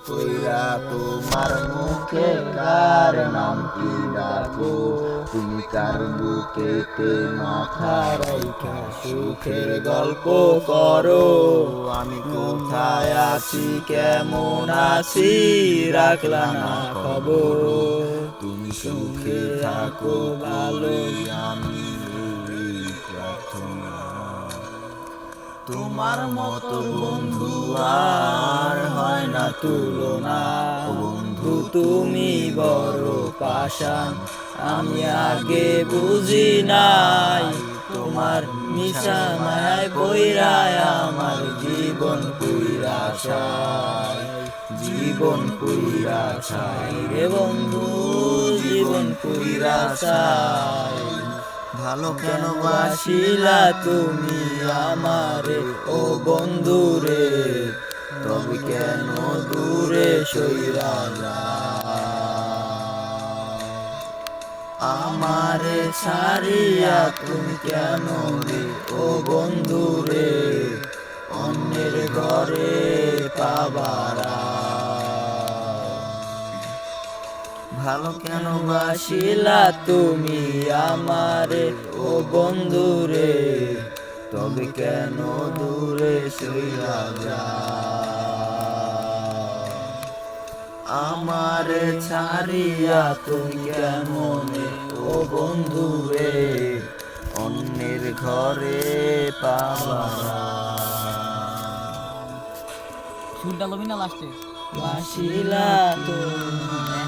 কইরা তোমার মুখে কার নাম কি ডাকো, তুমি কার বুকেতে মাথা রাইখা সুখের গল্প করো। আমি কোথায় আছি কেমন আছি রাখলা না খবর, তুমি সুখে থাকো ভালোই আমি এই প্রার্থনা। তোমার মতো বন্ধু আর হয় না তুলনা, ও বন্ধু তুমি বড় পাষাণ, আমি আগে বুঝি নাই। তোমার মিশা মায়ায় পইরায় আমার জীবন পুইরা ছাই, জীবন পুইরা ছাই রে বন্ধু, জীবন পুইরা ছাই। ভালো কেন বাসিলা তুমি আমারে ও বন্ধুরে, তবে কেন দূরে সইরা যাও। আমারে ছাড়িয়া তুমি কেন রে ও বন্ধুরে, অন্যের ঘরে পাবারা। ভালো কেন বাসিলা তুমি আমারে ও বন্ধুরে, তবে কেন দূরে সইরা যাও। আমারে ছাড়িয়া তুমি কেমনে ও বন্ধুরে, অন্যের ঘরে পাবারা। সুরটা লবি না লাস্টে বাসিলা তুমি